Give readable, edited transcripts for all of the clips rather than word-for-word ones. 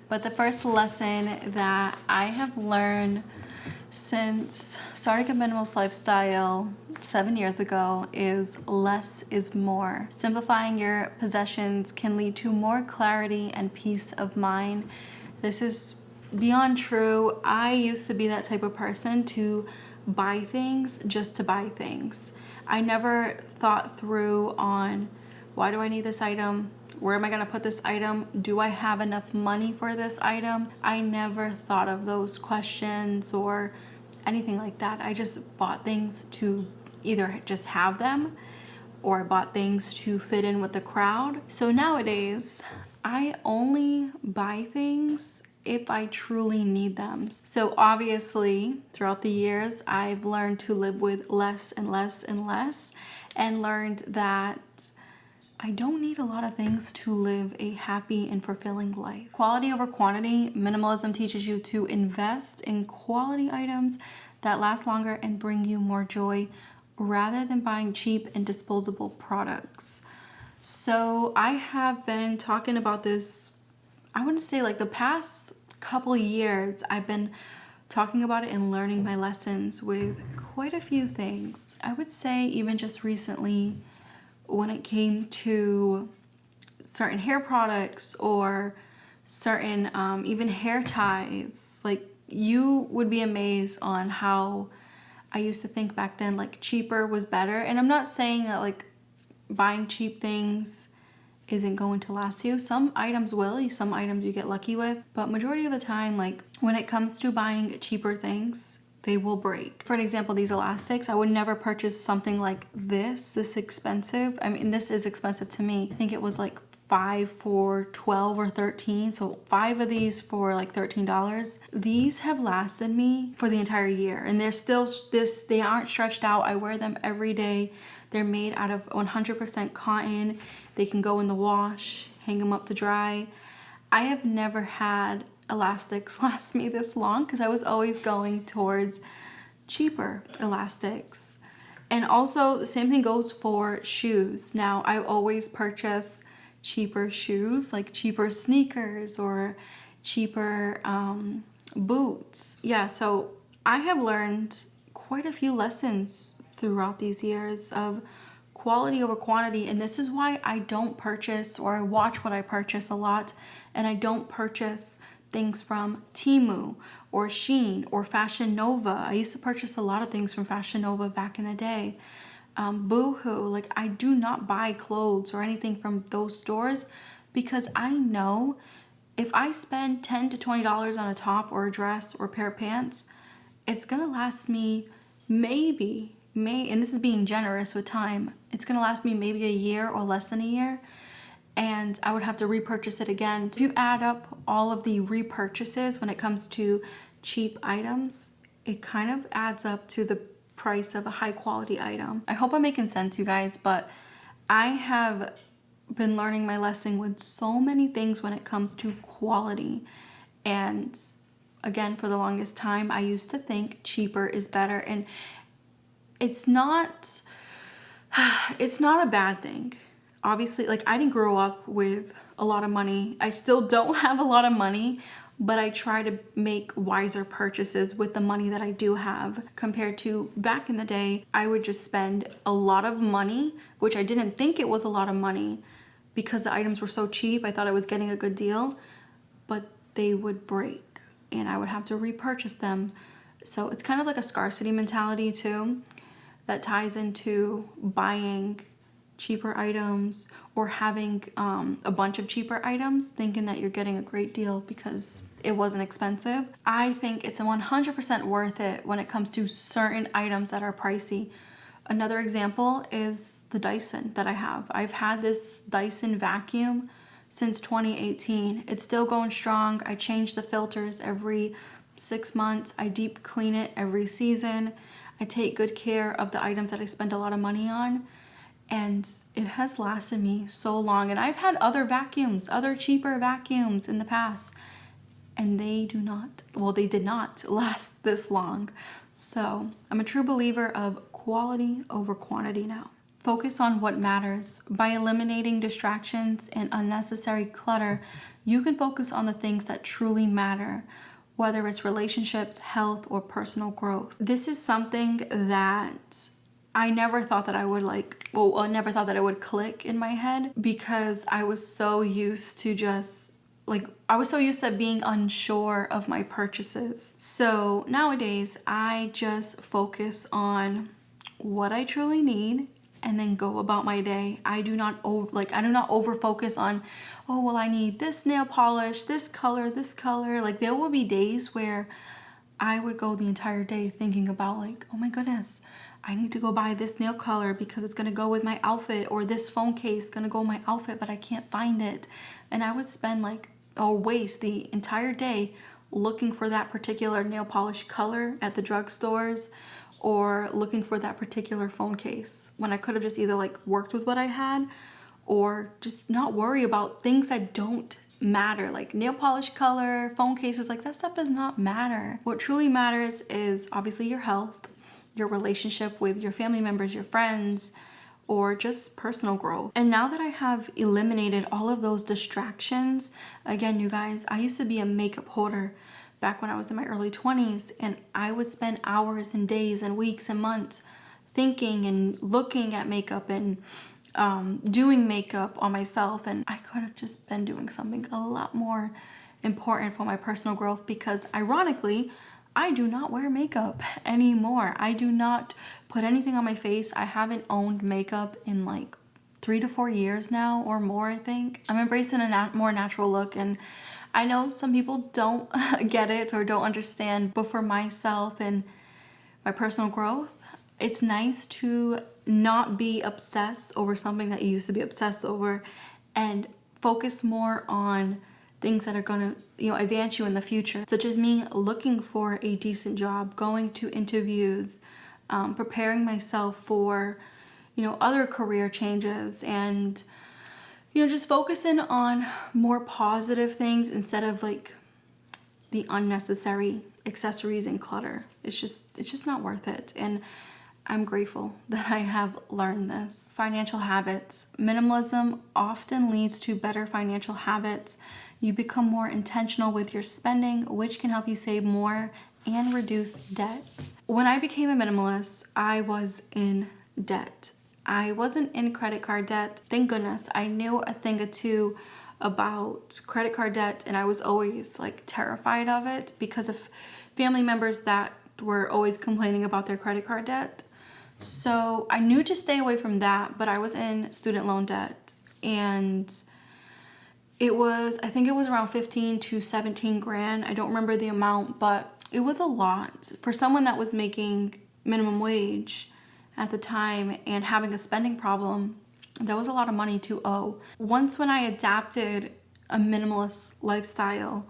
But the first lesson that I have learned since starting a minimalist lifestyle 7 years ago is less is more. Simplifying your possessions can lead to more clarity and peace of mind. This is beyond true. I used to be that type of person to buy things just to buy things. I never thought through on, why do I need this item? Where am I gonna put this item? Do I have enough money for this item? I never thought of those questions or anything like that. I just bought things to either just have them, or bought things to fit in with the crowd. So nowadays, I only buy things if I truly need them. So obviously, throughout the years, I've learned to live with less and less and less, and learned that I don't need a lot of things to live a happy and fulfilling life. Quality over quantity. Minimalism teaches you to invest in quality items that last longer and bring you more joy, rather than buying cheap and disposable products. So I have been talking about this, I want to say like the past couple years. I've been talking about it and learning my lessons with quite a few things. I would say even just recently, when it came to certain hair products or certain even hair ties, like, you would be amazed on how I used to think back then like cheaper was better. And I'm not saying that like buying cheap things isn't going to last you. Some items will, some items you get lucky with, but majority of the time, like when it comes to buying cheaper things, they will break. For an example, these elastics, I would never purchase something like this expensive. I mean, this is expensive to me. I think it was like 5 for 12 or 13. So 5 of these for like $13. These have lasted me for the entire year, and they're still they aren't stretched out. I wear them every day. They're made out of 100% cotton. They can go in the wash, hang them up to dry. I have never had elastics last me this long because I was always going towards cheaper elastics. And also the same thing goes for shoes. Now, I always purchase cheaper shoes, like cheaper sneakers or cheaper boots. Yeah, so I have learned quite a few lessons throughout these years of quality over quantity, and this is why I don't purchase, or I watch what I purchase a lot, and I don't purchase things from Temu or Shein or Fashion Nova. I used to purchase a lot of things from Fashion Nova back in the day. Boohoo, like I do not buy clothes or anything from those stores because I know if I spend $10 to $20 on a top or a dress or a pair of pants, it's gonna last me and this is being generous with time, it's gonna last me maybe a year or less than a year, and I would have to repurchase it again. If you add up all of the repurchases when it comes to cheap items, it kind of adds up to the price of a high quality item. I hope I'm making sense, you guys, but I have been learning my lesson with so many things when it comes to quality. And again, for the longest time, I used to think cheaper is better, and it's not a bad thing. Obviously, like I didn't grow up with a lot of money. I still don't have a lot of money, but I try to make wiser purchases with the money that I do have, compared to back in the day. I would just spend a lot of money, which I didn't think it was a lot of money because the items were so cheap. I thought I was getting a good deal, but they would break and I would have to repurchase them. So it's kind of like a scarcity mentality too, that ties into buying cheaper items or having a bunch of cheaper items, thinking that you're getting a great deal because it wasn't expensive. I think it's 100% worth it when it comes to certain items that are pricey. Another example is the Dyson that I have. I've had this Dyson vacuum since 2018. It's still going strong. I change the filters every 6 months. I deep clean it every season. I take good care of the items that I spend a lot of money on. And it has lasted me so long. And I've had other vacuums, other cheaper vacuums in the past, and they did not last this long. So I'm a true believer of quality over quantity now. Focus on what matters. By eliminating distractions and unnecessary clutter, you can focus on the things that truly matter, whether it's relationships, health, or personal growth. This is something that I never thought that I would I never thought that it would click in my head, because I was so used to being unsure of my purchases. So nowadays, I just focus on what I truly need and then go about my day. I do not over focus on, oh, well, I need this nail polish, this color. Like, there will be days where I would go the entire day thinking about, like, oh my goodness, I need to go buy this nail color because it's gonna go with my outfit, or this phone case gonna go with my outfit, but I can't find it. And I would spend waste the entire day looking for that particular nail polish color at the drugstores, or looking for that particular phone case, when I could have just either worked with what I had, or just not worry about things that don't matter, like nail polish color, phone cases. Like, that stuff does not matter. What truly matters is obviously your health, your relationship with your family members, your friends, or just personal growth. And now that I have eliminated all of those distractions, again, you guys, I used to be a makeup hoarder back when I was in my early 20s, and I would spend hours and days and weeks and months thinking and looking at makeup and doing makeup on myself. And I could have just been doing something a lot more important for my personal growth, because ironically, I do not wear makeup anymore. I do not put anything on my face. I haven't owned makeup in 3 to 4 years now, or more, I think. I'm embracing a more natural look, and I know some people don't get it or don't understand, but for myself and my personal growth, it's nice to not be obsessed over something that you used to be obsessed over, and focus more on things that are going to, advance you in the future, such as me looking for a decent job, going to interviews, preparing myself for, other career changes, and just focusing on more positive things instead of the unnecessary accessories and clutter. It's just not worth it. And I'm grateful that I have learned this. Financial habits. Minimalism often leads to better financial habits. You become more intentional with your spending, which can help you save more and reduce debt. When I became a minimalist, I was in debt. I wasn't in credit card debt. Thank goodness. I knew a thing or two about credit card debt, and I was always terrified of it because of family members that were always complaining about their credit card debt. So I knew to stay away from that, but I was in student loan debt, and I think it was around 15 to 17 grand. I don't remember the amount, but it was a lot for someone that was making minimum wage at the time and having a spending problem. That was a lot of money to owe. Once when I adapted a minimalist lifestyle,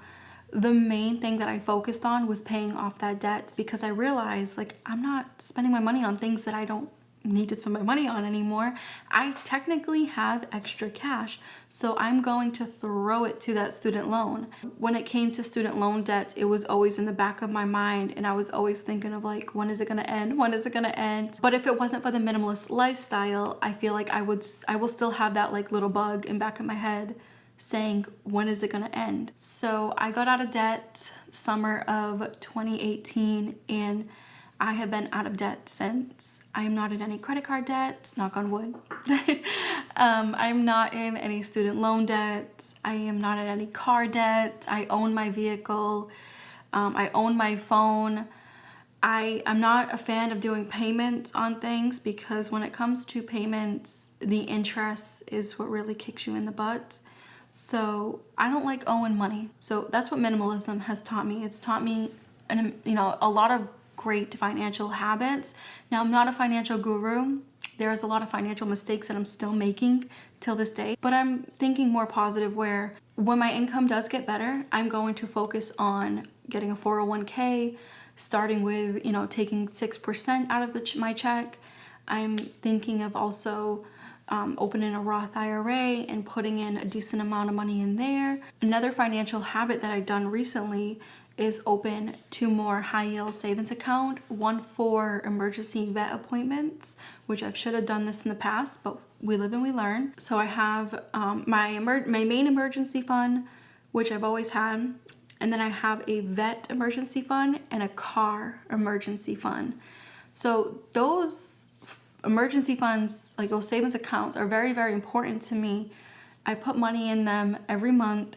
the main thing that I focused on was paying off that debt, because I realized I'm not spending my money on things that I don't need to spend my money on anymore. I technically have extra cash, so I'm going to throw it to that student loan. When it came to student loan debt, it was always in the back of my mind, and I was always thinking of when is it gonna end? When is it gonna end? But if it wasn't for the minimalist lifestyle, I feel I will still have that little bug in back of my head saying, when is it gonna end? So I got out of debt summer of 2018, and I have been out of debt since. I am not in any credit card debt, knock on wood. I'm not in any student loan debt. I am not in any car debt. I own my vehicle. I own my phone. I'm not a fan of doing payments on things, because when it comes to payments, the interest is what really kicks you in the butt. So I don't like owing money. So that's what minimalism has taught me. It's taught me a lot of great financial habits. Now, I'm not a financial guru. There's a lot of financial mistakes that I'm still making till this day, but I'm thinking more positive, where when my income does get better, I'm going to focus on getting a 401k, starting with, taking 6% out of my check. I'm thinking of also opening a Roth IRA and putting in a decent amount of money in there. Another financial habit that I've done recently is open 2 more high-yield savings account, one for emergency vet appointments, which I should have done this in the past, but we live and we learn. So I have my main emergency fund which I've always had. And then I have a vet emergency fund and a car emergency fund. So those emergency funds, like those savings accounts, are very, very important to me. I put money in them every month.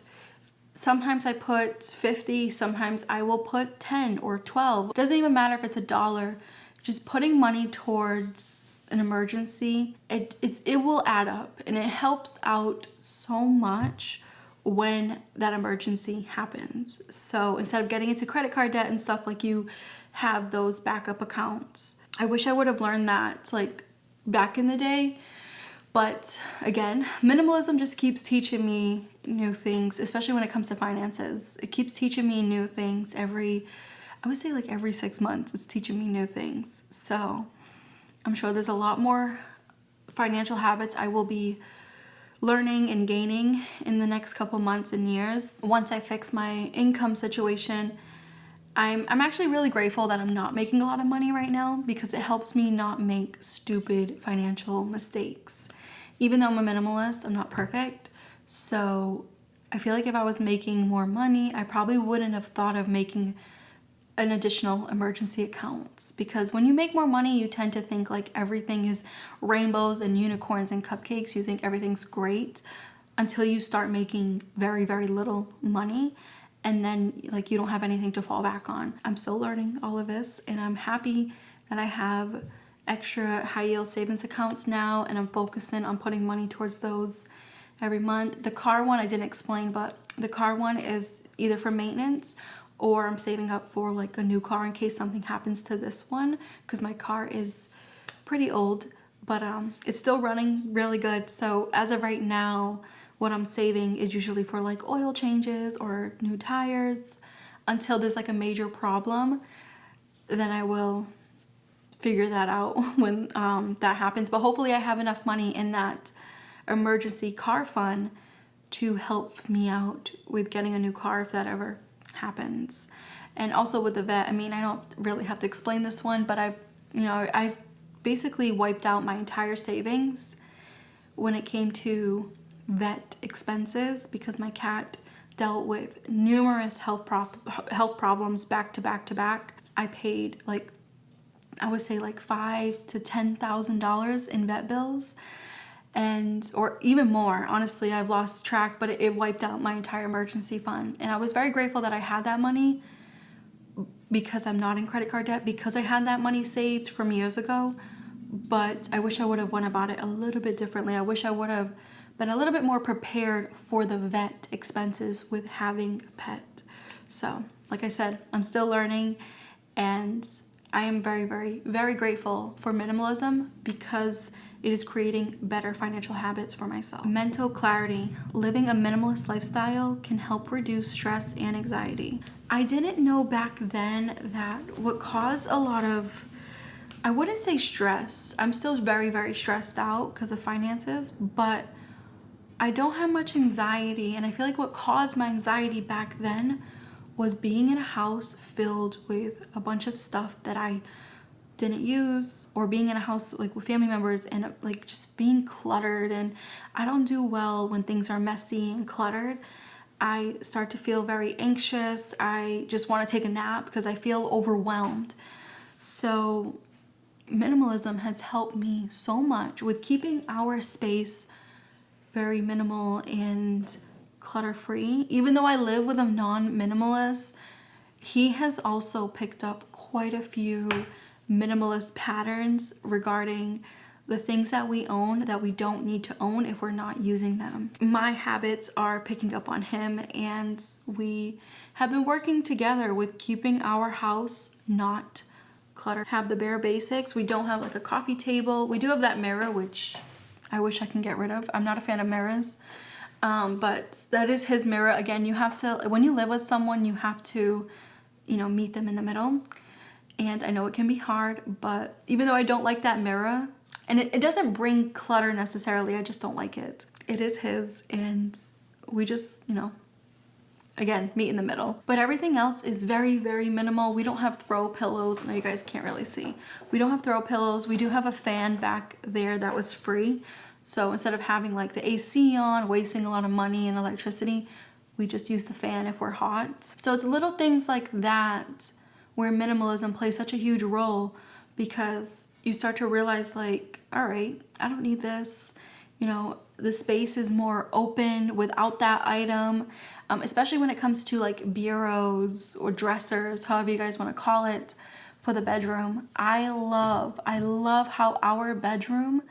Sometimes I put 50, sometimes I will put 10 or 12. It doesn't even matter if it's $1. Just putting money towards an emergency, it will add up, and it helps out so much when that emergency happens. So instead of getting into credit card debt and stuff, like, you have those backup accounts. I wish I would have learned that like back in the day. But again, minimalism just keeps teaching me new things, especially when it comes to finances. It keeps teaching me new things I would say like every 6 months, it's teaching me new things. So I'm sure there's a lot more financial habits I will be learning and gaining in the next couple months and years. Once I fix my income situation, I'm actually really grateful that I'm not making a lot of money right now, because it helps me not make stupid financial mistakes. Even though I'm a minimalist, I'm not perfect. So I feel like if I was making more money, I probably wouldn't have thought of making an additional emergency account, because when you make more money, you tend to think like everything is rainbows and unicorns and cupcakes. You think everything's great until you start making very, very little money, and then like you don't have anything to fall back on. I'm still learning all of this, and I'm happy that I have extra high yield savings accounts now, and I'm focusing on putting money towards those every month. The car one I didn't explain, but the car one is either for maintenance, or I'm saving up for like a new car in case something happens to this one, because my car is pretty old, but it's still running really good. So as of right now, what I'm saving is usually for like oil changes or new tires, until there's like a major problem. Then I will figure that out when that happens. But hopefully I have enough money in that emergency car fund to help me out with getting a new car if that ever happens. And also with the vet, I mean, I don't really have to explain this one, but I've basically wiped out my entire savings when it came to vet expenses, because my cat dealt with numerous health problems back to back to back. I paid like, I would say like $5,000 to $10,000 in vet bills, or even more. Honestly, I've lost track, but it wiped out my entire emergency fund. And I was very grateful that I had that money, because I'm not in credit card debt, because I had that money saved from years ago. But I wish I would have went about it a little bit differently. I wish I would have been a little bit more prepared for the vet expenses with having a pet. So, like I said, I'm still learning, and I am very, very, very grateful for minimalism, because it is creating better financial habits for myself. Mental clarity. Living a minimalist lifestyle can help reduce stress and anxiety. I didn't know back then that what caused a lot of, I wouldn't say stress. I'm still very, very stressed out because of finances, but I don't have much anxiety. And I feel like what caused my anxiety back then was being in a house filled with a bunch of stuff that I didn't use, or being in a house like with family members and like just being cluttered. And I don't do well when things are messy and cluttered. I start to feel very anxious. I just want to take a nap because I feel overwhelmed. So minimalism has helped me so much with keeping our space very minimal and clutter-free. Even though I live with a non-minimalist, he has also picked up quite a few minimalist patterns regarding the things that we own that we don't need to own if we're not using them. My habits are picking up on him, and we have been working together with keeping our house not cluttered. Have the bare basics. We don't have like a coffee table. We do have that mirror, which I wish I can get rid of. I'm not a fan of mirrors. But that is his mirror. Again, you have to, when you live with someone, you have to, meet them in the middle. And I know it can be hard, but even though I don't like that mirror, and it doesn't bring clutter necessarily, I just don't like it. It is his, and we just, again, meet in the middle. But everything else is very, very minimal. We don't have throw pillows. I know you guys can't really see. We don't have throw pillows. We do have a fan back there that was free. So instead of having like the AC on, wasting a lot of money and electricity, We just use the fan if we're hot. So it's little things like that where minimalism plays such a huge role, because you start to realize like, all right, I don't need this. You know, the space is more open without that item, especially when it comes to like bureaus or dressers, however you guys want to call it, for the bedroom. I love how our bedroom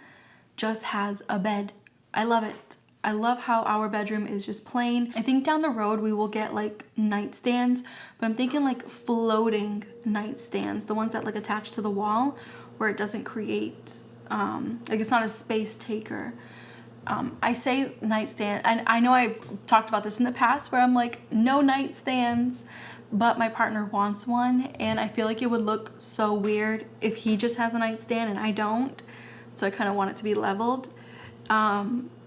just has a bed. I love it. I love how our bedroom is just plain. I think down the road we will get like nightstands, but I'm thinking like floating nightstands, the ones that like attach to the wall where it doesn't create, like it's not a space taker. I say nightstand, and I know I've talked about this in the past where I'm like, no nightstands, but my partner wants one, and I feel like it would look so weird if he just has a nightstand and I don't. So I kind of want it to be leveled.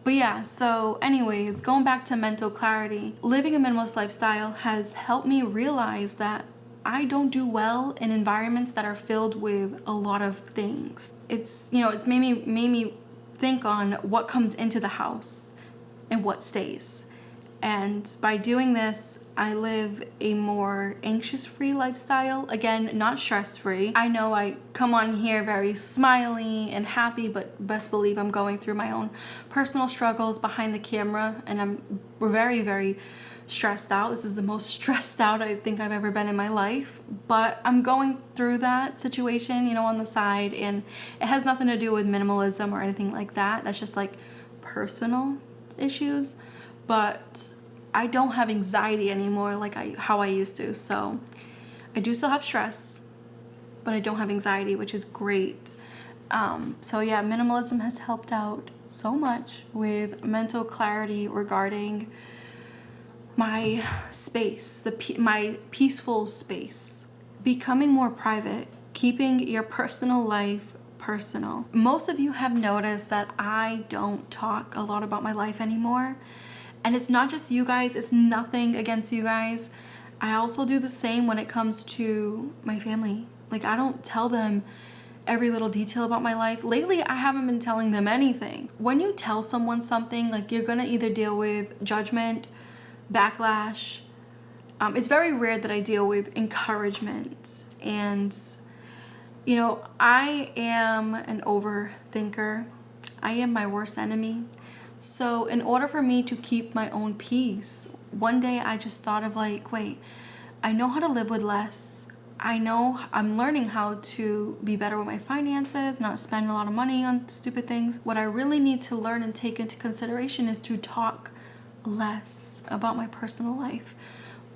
But yeah, so anyways, going back to mental clarity, living a minimalist lifestyle has helped me realize that I don't do well in environments that are filled with a lot of things. It's made me think on what comes into the house and what stays. And by doing this, I live a more anxious-free lifestyle. Again, not stress-free. I know I come on here very smiley and happy, but best believe I'm going through my own personal struggles behind the camera, and we're very, very stressed out. This is the most stressed out I think I've ever been in my life, but I'm going through that situation, on the side, and it has nothing to do with minimalism or anything like that. That's just like personal issues. But I don't have anxiety anymore like how I used to. So I do still have stress, but I don't have anxiety, which is great. So yeah, minimalism has helped out so much with mental clarity regarding my space, my peaceful space, becoming more private, keeping your personal life personal. Most of you have noticed that I don't talk a lot about my life anymore. And it's not just you guys, it's nothing against you guys. I also do the same when it comes to my family. Like, I don't tell them every little detail about my life. Lately, I haven't been telling them anything. When you tell someone something, like, you're gonna either deal with judgment, backlash. It's very rare that I deal with encouragement. And, I am an overthinker. I am my worst enemy. So in order for me to keep my own peace, one day I just thought of like, wait, I know how to live with less. I know I'm learning how to be better with my finances, not spend a lot of money on stupid things. What I really need to learn and take into consideration is to talk less about my personal life,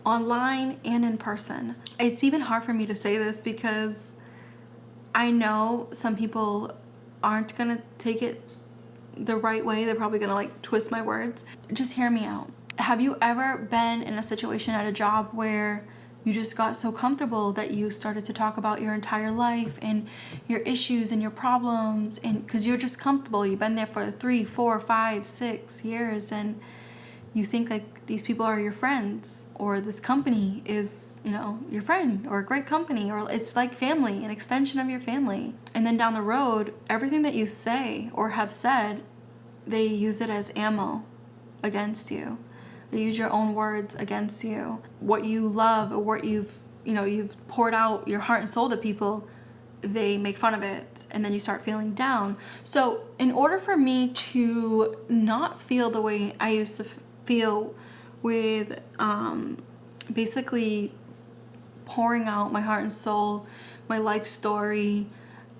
online and in person. It's even hard for me to say this because I know some people aren't gonna take it the right way. They're probably gonna like twist my words. Just hear me out. Have you ever been in a situation at a job where you just got so comfortable that you started to talk about your entire life and your issues and your problems, and because you're just comfortable, you've been there for 3, 4, 5, 6 years, and you think like these people are your friends, or this company is, your friend, or a great company, or it's like family, an extension of your family. And then down the road, everything that you say or have said, they use it as ammo against you. They use your own words against you. What you love, or what you've poured out your heart and soul to people, they make fun of it, and then you start feeling down. So in order for me to not feel the way I used to feel with basically pouring out my heart and soul, my life story,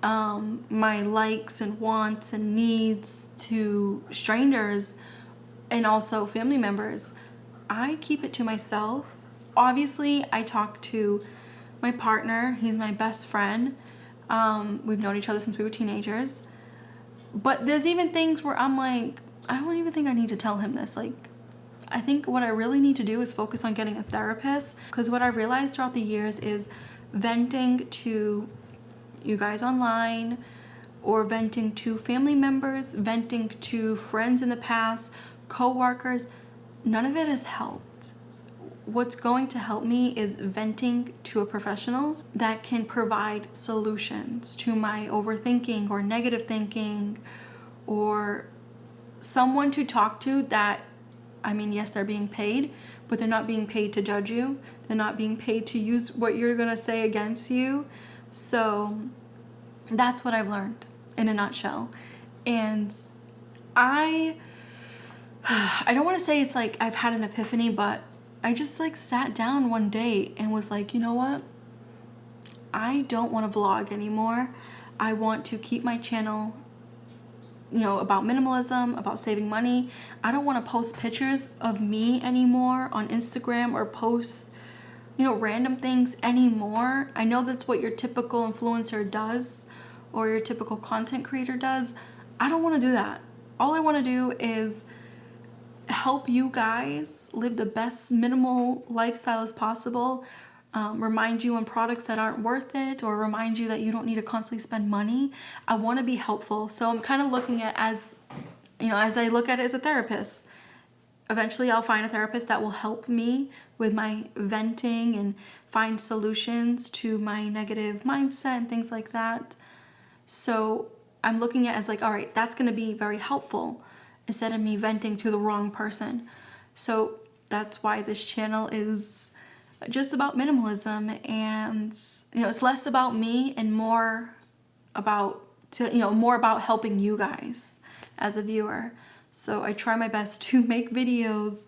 my likes and wants and needs to strangers and also family members, I keep it to myself. Obviously, I talk to my partner. He's my best friend. We've known each other since we were teenagers. But there's even things where I'm like, I don't even think I need to tell him this. Like, I think what I really need to do is focus on getting a therapist, because what I've realized throughout the years is venting to you guys online, or venting to family members, venting to friends in the past, co-workers, none of it has helped. What's going to help me is venting to a professional that can provide solutions to my overthinking or negative thinking, or someone to talk to that, yes, they're being paid, but they're not being paid to judge you. They're not being paid to use what you're gonna say against you. So that's what I've learned in a nutshell. And I don't want to say it's like I've had an epiphany, but I just like sat down one day and was like, you know what? I don't want to vlog anymore. I want to keep my channel, you know, about minimalism, about saving money. I don't want to post pictures of me anymore on Instagram or post, you know, random things anymore. I know that's what your typical influencer does or your typical content creator does. I don't want to do that. All I want to do is help you guys live the best minimal lifestyle as possible. Remind you on products that aren't worth it, or remind you that you don't need to constantly spend money. I want to be helpful. So I'm kind of looking at as, you know, as I look at it as a therapist. Eventually I'll find a therapist that will help me with my venting and find solutions to my negative mindset and things like that. So I'm looking at it as like, all right, that's going to be very helpful instead of me venting to the wrong person. So that's why this channel is just about minimalism, and you know, it's less about me and more about helping you guys as a viewer. So I try my best to make videos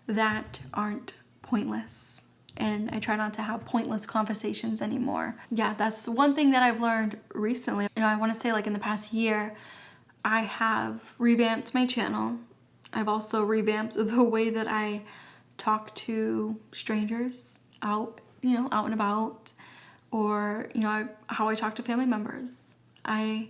that aren't pointless, and I try not to have pointless conversations anymore. Yeah, that's one thing that I've learned recently. You know, I want to say like in the past year, I have revamped my channel. I've also revamped the way that I talk to strangers out and about, or, you know, how I talk to family members. I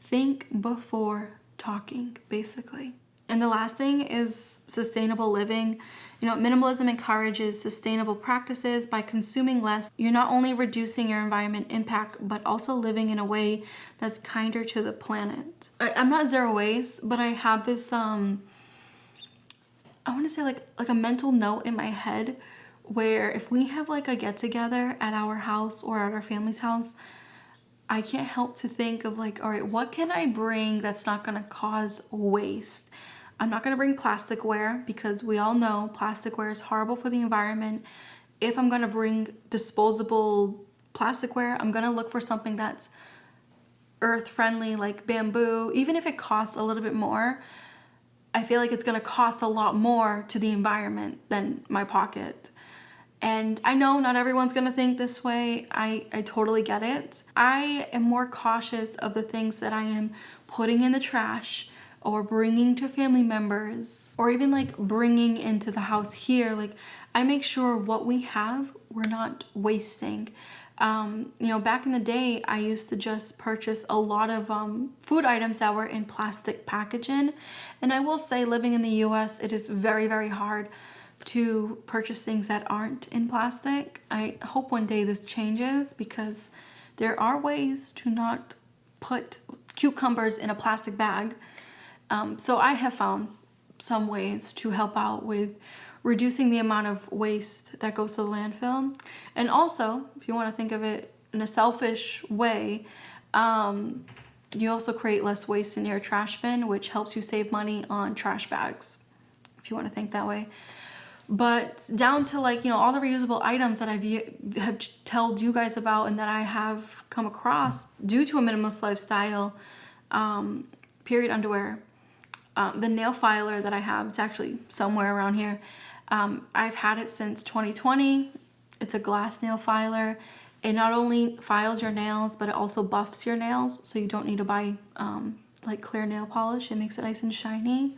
think before talking, basically. And the last thing is sustainable living. You know, minimalism encourages sustainable practices. By consuming less, you're not only reducing your environment impact, but also living in a way that's kinder to the planet. I'm not zero waste, but I have this, I want to say like a mental note in my head where if we have like a get together at our house or at our family's house, I can't help to think of like, all right, what can I bring that's not going to cause waste? I'm not going to bring plasticware because we all know plasticware is horrible for the environment. If I'm going to bring disposable plasticware, I'm going to look for something that's earth friendly, like bamboo. Even if it costs a little bit more, I feel like it's going to cost a lot more to the environment than my pocket. And I know not everyone's going to think this way. I totally get it. I am more cautious of the things that I am putting in the trash or bringing to family members, or even like bringing into the house here. Like, I make sure what we have, we're not wasting. You know, back in the day, I used to just purchase a lot of food items that were in plastic packaging. And I will say, living in the US, it is very, very hard to purchase things that aren't in plastic. I hope one day this changes, because there are ways to not put cucumbers in a plastic bag. So I have found some ways to help out with reducing the amount of waste that goes to the landfill. And also, if you want to think of it in a selfish way, you also create less waste in your trash bin, which helps you save money on trash bags, if you want to think that way. But down to like, you know, all the reusable items that have told you guys about and that I have come across due to a minimalist lifestyle, period underwear, the nail filer that I have, it's actually somewhere around here. I've had it since 2020. It's a glass nail filer. It not only files your nails, but it also buffs your nails, so you don't need to buy like clear nail polish. It makes it nice and shiny.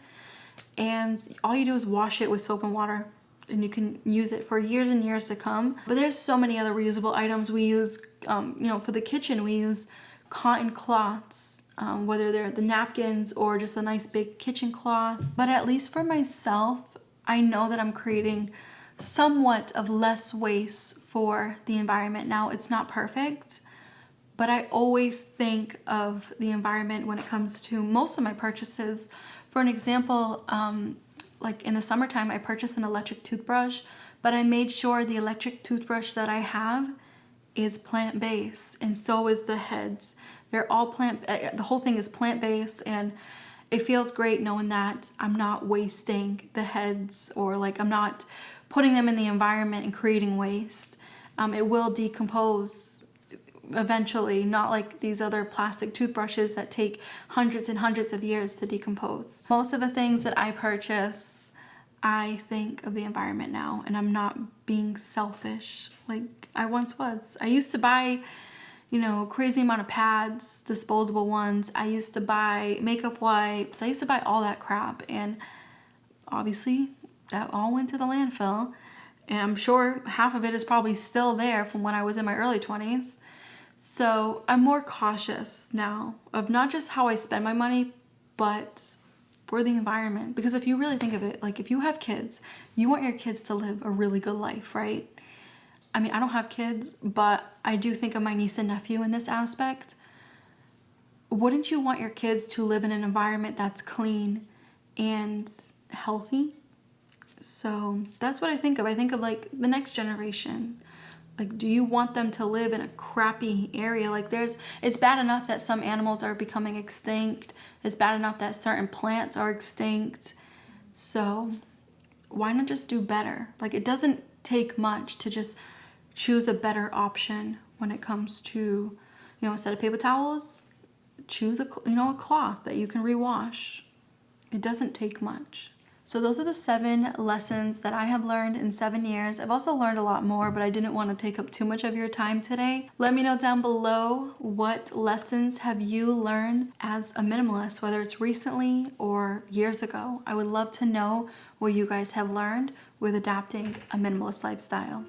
And all you do is wash it with soap and water, and you can use it for years and years to come. But there's so many other reusable items we use. You know, for the kitchen, we use cotton cloths, whether they're the napkins or just a nice big kitchen cloth. But at least for myself, I know that I'm creating somewhat of less waste for the environment. Now, it's not perfect, but I always think of the environment when it comes to most of my purchases. For an example, like in the summertime, I purchased an electric toothbrush, but I made sure the electric toothbrush that I have is plant-based, and so is the heads. They're all the whole thing is plant-based, and it feels great knowing that I'm not wasting the heads, or like I'm not putting them in the environment and creating waste. It will decompose eventually, not like these other plastic toothbrushes that take hundreds and hundreds of years to decompose. Most of the things that I purchase, I think of the environment now, and I'm not being selfish like I once was. I used to buy, you know, crazy amount of pads, disposable ones. I used to buy makeup wipes. I used to buy all that crap, and obviously that all went to the landfill. And I'm sure half of it is probably still there from when I was in my early 20s. So I'm more cautious now of not just how I spend my money, but for the environment. Because if you really think of it, like if you have kids, you want your kids to live a really good life, right? I mean, I don't have kids, but I do think of my niece and nephew in this aspect. Wouldn't you want your kids to live in an environment that's clean and healthy? So that's what I think of. I think of like the next generation. Like, do you want them to live in a crappy area? Like it's bad enough that some animals are becoming extinct. It's bad enough that certain plants are extinct. So why not just do better? Like, it doesn't take much to just choose a better option when it comes to, you know, instead of paper towels, choose a cloth that you can rewash. It doesn't take much. So those are the 7 lessons that I have learned in 7 years. I've also learned a lot more, but I didn't want to take up too much of your time today. Let me know down below, what lessons have you learned as a minimalist, whether it's recently or years ago. I would love to know what you guys have learned with adapting a minimalist lifestyle.